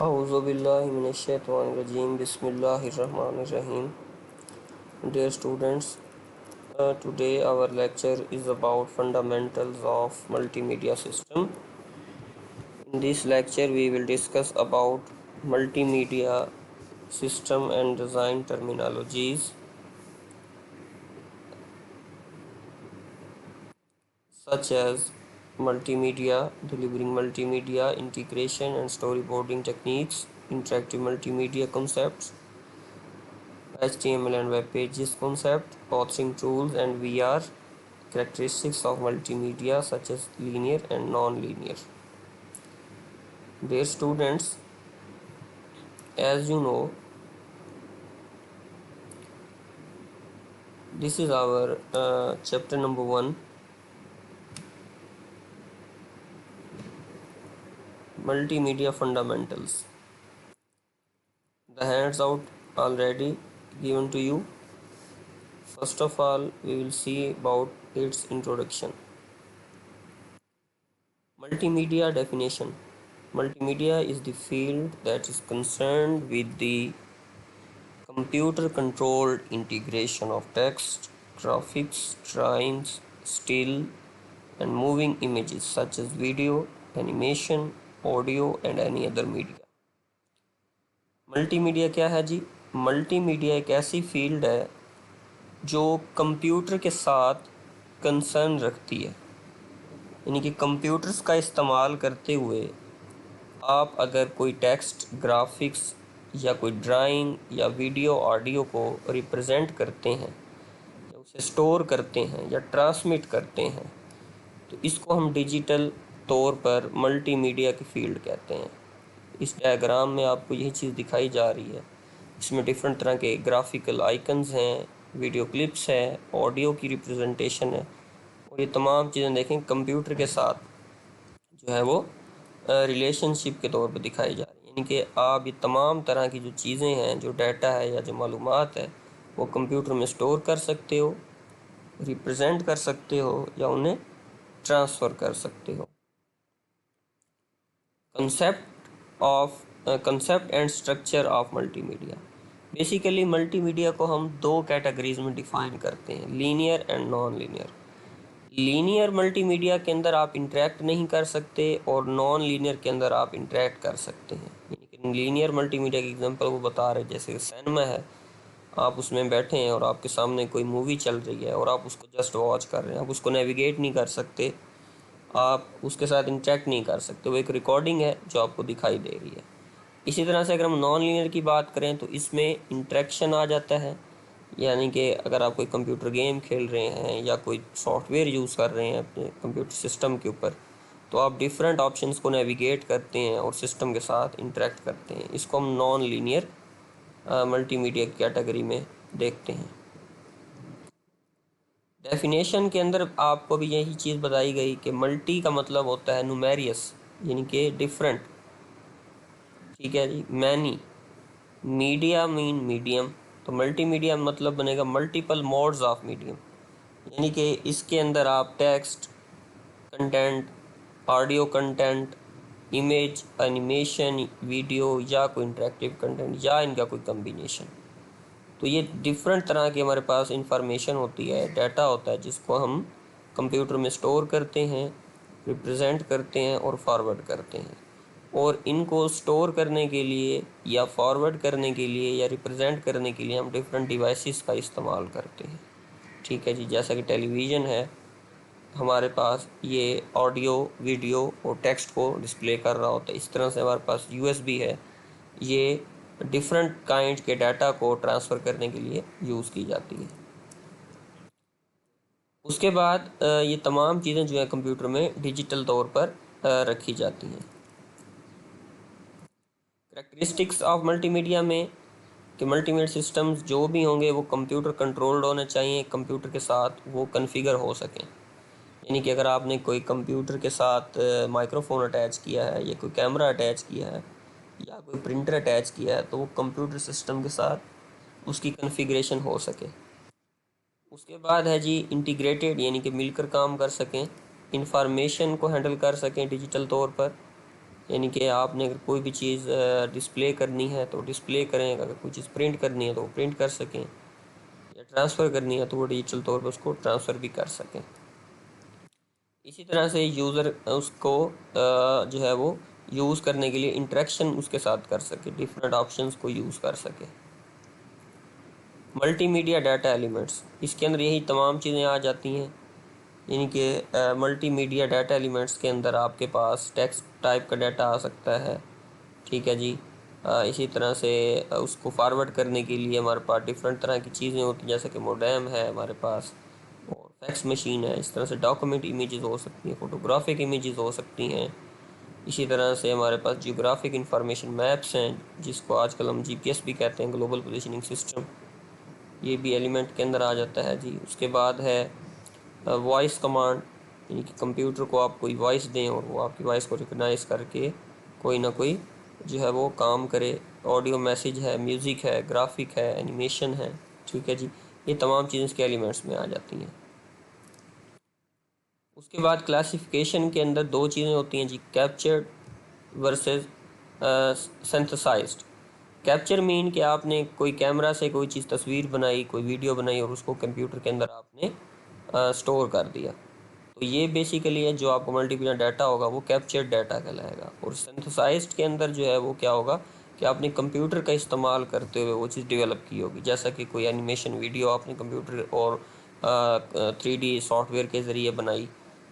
اعوذ باللہ من الشیطان الرجیم بسم اللہ الرحمن الرحیم. Dear students, today our lecture is about fundamentals of multimedia system. In this lecture we will discuss about multimedia system and design terminologies such as multimedia, delivering multimedia, integration and storyboarding techniques, interactive multimedia concepts, HTML and web pages concept, authoring tools and VR, characteristics of multimedia such as linear and non-linear. Dear students, as you know, this is our chapter number 1, multimedia fundamentals. The hands out already given to you. First of all, we will see about its introduction. Multimedia definition. Multimedia is the field that is concerned with the computer-controlled integration of text, graphics, drawings, still, and moving images such as video, animation, audio, and any other media. Multi media کیا ہے جی؟ Multi media ایک ایسی field ہے جو computer کے ساتھ concern رکھتی ہے، یعنی کہ کمپیوٹرز کا استعمال کرتے ہوئے آپ اگر کوئی ٹیکسٹ، گرافکس یا کوئی ڈرائنگ یا ویڈیو آڈیو کو ریپرزینٹ کرتے ہیں یا اسے سٹور کرتے ہیں یا ٹرانسمٹ کرتے ہیں تو اس کو ہم ڈیجیٹل طور پر ملٹی میڈیا کی فیلڈ کہتے ہیں. اس ڈائیگرام میں آپ کو یہی چیز دکھائی جا رہی ہے. اس میں ڈیفرنٹ طرح کے گرافیکل آئیکنز ہیں، ویڈیو کلپس ہیں، آڈیو کی ریپرزنٹیشن ہے، اور یہ تمام چیزیں دیکھیں کمپیوٹر کے ساتھ جو ہے وہ ریلیشن شپ کے طور پہ دکھائی جا رہی ہیں. یعنی کہ آپ یہ تمام طرح کی جو چیزیں ہیں، جو ڈیٹا ہے یا جو معلومات ہے وہ کمپیوٹر میں سٹور کر سکتے ہو، ریپرزینٹ کر سکتے ہو یا انہیں ٹرانسفر کر سکتے ہو. Concept and structure of multimedia. Basically multimedia کو ہم دو کیٹیگریز میں ڈیفائن کرتے ہیں، linear and non linear. Linear multimedia کے اندر آپ انٹریکٹ نہیں کر سکتے اور نان لینئر کے اندر آپ انٹریکٹ کر سکتے ہیں. یعنی کہ لینئر ملٹی میڈیا کی ایگزامپل وہ بتا رہے جیسے کہ سینما ہے، آپ اس میں بیٹھے ہیں اور آپ کے سامنے کوئی مووی چل رہی ہے اور آپ اس کو جسٹ واچ کر رہے ہیں، آپ اس کو نیویگیٹ نہیں کر سکتے، آپ اس کے ساتھ انٹریکٹ نہیں کر سکتے، وہ ایک ریکارڈنگ ہے جو آپ کو دکھائی دے رہی ہے. اسی طرح سے اگر ہم نان لینئر کی بات کریں تو اس میں انٹریکشن آ جاتا ہے. یعنی کہ اگر آپ کوئی کمپیوٹر گیم کھیل رہے ہیں یا کوئی سافٹ ویئر یوز کر رہے ہیں اپنے کمپیوٹر سسٹم کے اوپر تو آپ ڈیفرنٹ آپشنس کو نیویگیٹ کرتے ہیں اور سسٹم کے ساتھ انٹریکٹ کرتے ہیں. اس کو ہم نان لینئر ملٹی میڈیا کی کیٹیگری میں دیکھتے ہیں. ڈیفینیشن کے اندر آپ کو بھی یہی چیز بتائی گئی کہ ملٹی کا مطلب ہوتا ہے نومیریس، یعنی کہ ڈیفرنٹ. ٹھیک ہے جی. مینی، میڈیا مین میڈیم، تو ملٹی میڈیا مطلب بنے گا ملٹیپل موڈز آف میڈیم. یعنی کہ اس کے اندر آپ text content, audio content, image, animation, video یا کوئی انٹریکٹیو کنٹینٹ یا ان کا کوئی کمبینیشن. تو یہ ڈیفرنٹ طرح کی ہمارے پاس انفارمیشن ہوتی ہے، ڈیٹا ہوتا ہے جس کو ہم کمپیوٹر میں سٹور کرتے ہیں، ریپرزینٹ کرتے ہیں اور فارورڈ کرتے ہیں. اور ان کو سٹور کرنے کے لیے یا فارورڈ کرنے کے لیے یا ریپرزینٹ کرنے کے لیے ہم ڈیفرنٹ ڈیوائسز کا استعمال کرتے ہیں. ٹھیک ہے جی. جیسا کہ ٹیلی ویژن ہے ہمارے پاس، یہ آڈیو، ویڈیو اور ٹیکسٹ کو ڈسپلے کر رہا ہوتا ہے. اس طرح سے ہمارے پاس USB ہے، یہ ڈیفرنٹ کائنڈ کے ڈیٹا کو ٹرانسفر کرنے کے لیے یوز کی جاتی ہے. اس کے بعد یہ تمام چیزیں جو ہیں کمپیوٹر میں ڈیجیٹل طور پر رکھی جاتی ہیں. کریکٹرسٹکس آف ملٹی میڈیا میں کہ ملٹی میڈیا سسٹمز جو بھی ہوں گے وہ کمپیوٹر کنٹرولڈ ہونے چاہیے، کمپیوٹر کے ساتھ وہ کنفیگر ہو سکیں. یعنی کہ اگر آپ نے کوئی کمپیوٹر کے ساتھ مائکرو فون اٹیچ کیا ہے یا کوئی کیمرہ اٹیچ کیا ہے یا کوئی پرنٹر اٹیچ کیا ہے تو وہ کمپیوٹر سسٹم کے ساتھ اس کی کنفیگریشن ہو سکے. اس کے بعد ہے جی انٹیگریٹڈ، یعنی کہ مل کر کام کر سکیں، انفارمیشن کو ہینڈل کر سکیں ڈیجیٹل طور پر. یعنی کہ آپ نے اگر کوئی بھی چیز ڈسپلے کرنی ہے تو ڈسپلے کریں، اگر کوئی چیز پرنٹ کرنی ہے تو وہ پرنٹ کر سکیں، یا ٹرانسفر کرنی ہے تو وہ ڈیجیٹل طور پر اس کو ٹرانسفر بھی کر سکیں۔ اسی طرح سے یوزر اس کو جو ہے وہ یوز کرنے کے لیے انٹریکشن اس کے ساتھ کر سکے، ڈیفرنٹ آپشنز کو یوز کر سکے۔ ملٹی میڈیا ڈیٹا ایلیمنٹس، اس کے اندر یہی تمام چیزیں آ جاتی ہیں، یعنی کہ ملٹی میڈیا ڈیٹا ایلیمنٹس کے اندر آپ کے پاس ٹیکسٹ ٹائپ کا ڈیٹا آ سکتا ہے، ٹھیک ہے جی۔ اسی طرح سے اس کو فارورڈ کرنے کے لیے ہمارے پاس ڈفرینٹ طرح کی چیزیں ہوتی ہیں، جیسے کہ موڈیم ہے ہمارے پاس، اور فیکس مشین ہے۔ اس طرح سے ڈاکومنٹ امیجز ہو سکتی ہیں، فوٹوگرافک امیجز ہو سکتی ہیں۔ اسی طرح سے ہمارے پاس جیوگرافک انفارمیشن میپس ہیں، جس کو آج کل ہم جی پی ایس بھی کہتے ہیں، گلوبل پوزیشننگ سسٹم، یہ بھی ایلیمنٹ کے اندر آ جاتا ہے جی۔ اس کے بعد ہے وائس کمانڈ، یعنی کہ کمپیوٹر کو آپ کوئی وائس دیں اور وہ آپ کی وائس کو ریکگنائز کر کے کوئی نہ کوئی جو ہے وہ کام کرے۔ آڈیو میسیج ہے، میوزک ہے، گرافک ہے، اینیمیشن ہے، ٹھیک ہے جی۔ یہ تمام چیزیں اس کے ایلیمنٹس میں آ جاتی ہیں۔ اس کے بعد کلاسیفیکیشن کے اندر دو چیزیں ہوتی ہیں جی، کیپچرڈ ورسز سینتھسائزڈ۔ کیپچر مین کہ آپ نے کوئی کیمرہ سے کوئی چیز تصویر بنائی، کوئی ویڈیو بنائی اور اس کو کمپیوٹر کے اندر آپ نے سٹور کر دیا، تو یہ بیسیکلی ہے جو آپ کو ملٹی میڈیا ڈیٹا ہوگا وہ کیپچرڈ ڈیٹا کہلائے گا۔ اور سینتھسائزڈ کے اندر جو ہے وہ کیا ہوگا کہ آپ نے کمپیوٹر کا استعمال کرتے ہوئے وہ چیز ڈیولپ کی ہوگی، جیسا کہ کوئی اینیمیشن ویڈیو آپ نے کمپیوٹر اور 3D سافٹ ویئر کے ذریعے بنائی،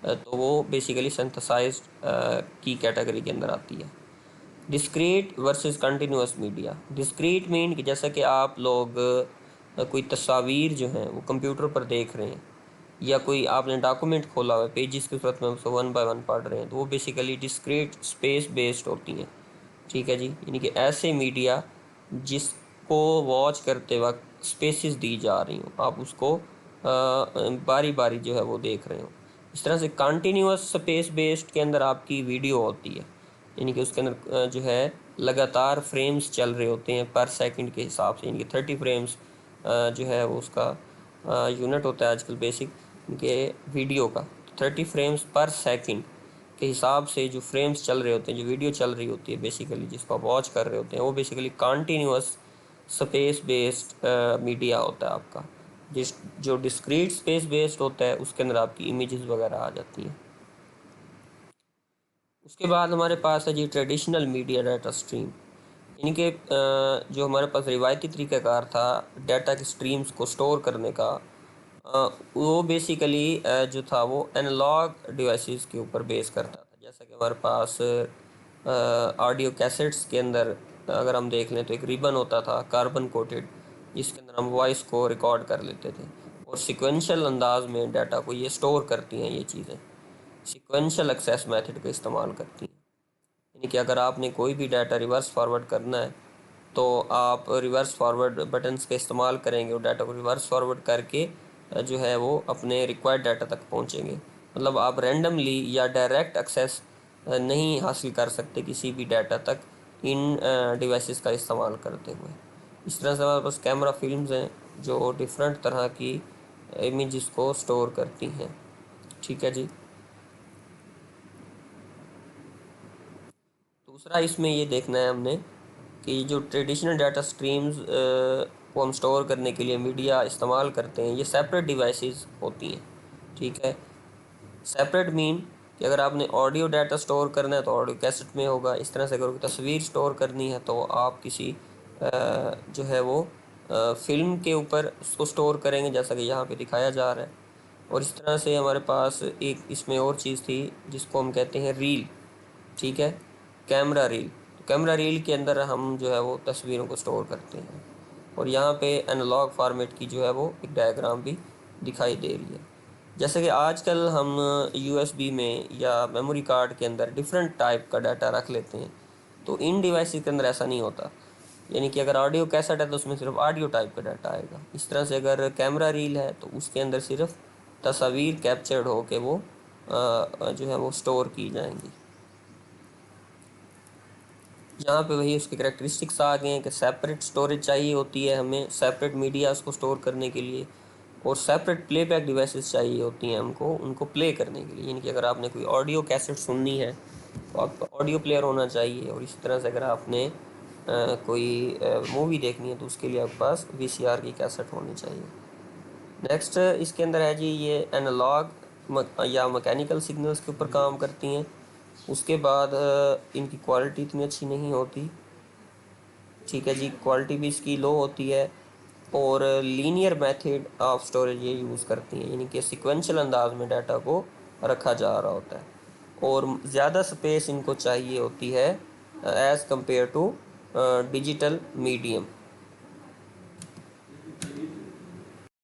تو وہ بیسیکلی سینتھسائزڈ کی کیٹیگری کے اندر آتی ہے۔ Discrete versus continuous media. Discrete mean کہ جیسا کہ آپ لوگ کوئی تصاویر جو ہیں وہ کمپیوٹر پر دیکھ رہے ہیں، یا کوئی آپ نے ڈاکومنٹ کھولا ہوا ہے پیجز کی صورت میں اس کو 1 بائی 1 پڑھ رہے ہیں، تو وہ بیسیکلی ڈسکریٹ اسپیس بیسڈ ہوتی ہیں، ٹھیک ہے جی۔ یعنی کہ ایسے میڈیا جس کو واچ کرتے وقت اسپیسز دی جا رہی ہوں، آپ اس کو باری باری جو ہے وہ دیکھ رہے ہوں۔ اس طرح سے کنٹینیوس اسپیس بیسڈ کے اندر آپ کی ویڈیو ہوتی ہے، یعنی کہ اس کے اندر جو ہے لگاتار فریمز چل رہے ہوتے ہیں پر سیکنڈ کے حساب سے، یعنی کہ 30 فریمز جو ہے وہ اس کا یونٹ ہوتا ہے آج کل بیسک کہ ویڈیو کا، 30 فریمز پر سیکنڈ کے حساب سے جو فریمز چل رہے ہوتے ہیں، جو ویڈیو چل رہی ہوتی ہے بیسیکلی جس کو آپ واچ کر رہے ہوتے ہیں، وہ basically continuous space based media ہوتا ہے آپ کا۔ جو ڈسکریٹ اسپیس بیسڈ ہوتا ہے اس کے اندر آپ کی امیجز وغیرہ آ جاتی ہیں۔ اس کے بعد ہمارے پاس ہے جی ٹریڈیشنل میڈیا ڈیٹا اسٹریم، یعنی کہ جو ہمارے پاس روایتی طریقہ کار تھا ڈیٹا کے اسٹریمز کو سٹور کرنے کا، وہ بیسیکلی جو تھا وہ انالاگ ڈیوائسز کے اوپر بیس کرتا تھا۔ جیسا کہ ہمارے پاس آڈیو کیسٹس کے اندر اگر ہم دیکھ لیں تو ایک ریبن ہوتا تھا کاربن کوٹڈ، جس کے اندر ہم وائس کو ریکارڈ کر لیتے تھے، اور سیکوینشل انداز میں ڈیٹا کو یہ سٹور کرتی ہیں۔ یہ چیزیں سیکوینشل ایکسیس میتھڈ کا استعمال کرتی ہیں، یعنی کہ اگر آپ نے کوئی بھی ڈیٹا ریورس فارورڈ کرنا ہے تو آپ ریورس فارورڈ بٹنز کا استعمال کریں گے اور ڈیٹا کو ریورس فارورڈ کر کے جو ہے وہ اپنے ریکوائرڈ ڈیٹا تک پہنچیں گے۔ مطلب آپ رینڈملی یا ڈائریکٹ ایکسیس نہیں حاصل کر سکتے کسی بھی ڈیٹا تک ان ڈیوائسز کا استعمال کرتے ہوئے۔ اس طرح سے ہمارے پاس کیمرہ فلمز ہیں جو ڈفرینٹ طرح کی امیجز کو سٹور کرتی ہیں، ٹھیک ہے جی۔ دوسرا اس میں یہ دیکھنا ہے ہم نے کہ جو ٹریڈیشنل ڈیٹا سٹریمز کو ہم سٹور کرنے کے لیے میڈیا استعمال کرتے ہیں، یہ سیپریٹ ڈیوائسز ہوتی ہیں، ٹھیک ہے۔ سیپریٹ مین کہ اگر آپ نے آڈیو ڈیٹا سٹور کرنا ہے تو آڈیو کیسٹ میں ہوگا، اس طرح سے اگر کوئی تصویر سٹور کرنی ہے تو آپ کسی جو ہے وہ فلم کے اوپر اس کو سٹور کریں گے، جیسا کہ یہاں پہ دکھایا جا رہا ہے۔ اور اس طرح سے ہمارے پاس ایک اس میں اور چیز تھی جس کو ہم کہتے ہیں ریل، ٹھیک ہے، کیمرہ ریل۔ کیمرہ ریل کے اندر ہم جو ہے وہ تصویروں کو سٹور کرتے ہیں، اور یہاں پہ انالاگ فارمیٹ کی جو ہے وہ ایک ڈائیگرام بھی دکھائی دے رہی ہے۔ جیسے کہ آج کل ہم یو ایس بی میں یا میموری کارڈ کے اندر ڈفرینٹ ٹائپ کا ڈیٹا رکھ لیتے ہیں، تو ان ڈیوائسز کے اندر ایسا نہیں ہوتا، یعنی کہ اگر آڈیو کیسٹ ہے تو اس میں صرف آڈیو ٹائپ کا ڈیٹا آئے گا۔ اس طرح سے اگر کیمرہ ریل ہے تو اس کے اندر صرف تصاویر کیپچرڈ ہو کے وہ جو ہے وہ سٹور کی جائیں گی۔ یہاں پہ وہی اس کے کریکٹرسٹکس آ گئے ہیں کہ سیپریٹ سٹوریج چاہیے ہوتی ہے ہمیں، سیپریٹ میڈیا اس کو سٹور کرنے کے لیے، اور سیپریٹ پلے بیک ڈیوائسز چاہیے ہوتی ہیں ہم کو ان کو پلے کرنے کے لیے۔ یعنی کہ اگر آپ نے کوئی آڈیو کیسٹ سننی ہے تو آپ کا آڈیو پلیئر ہونا چاہیے، اور اسی طرح سے اگر آپ نے کوئی مووی دیکھنی ہے تو اس کے لیے آپ کے پاس وی سی آر کی کیسٹ ہونی چاہیے۔ نیکسٹ اس کے اندر ہے جی یہ انالاگ یا مکینیکل سگنلز کے اوپر کام کرتی ہیں۔ اس کے بعد ان کی کوالٹی اتنی اچھی نہیں ہوتی، ٹھیک ہے جی، کوالٹی بھی اس کی لو ہوتی ہے، اور لینئر میتھڈ آف سٹوریج یہ یوز کرتی ہیں، یعنی کہ سیکوینشل انداز میں ڈیٹا کو رکھا جا رہا ہوتا ہے، اور زیادہ سپیس ان کو چاہیے ہوتی ہے as compare to digital medium.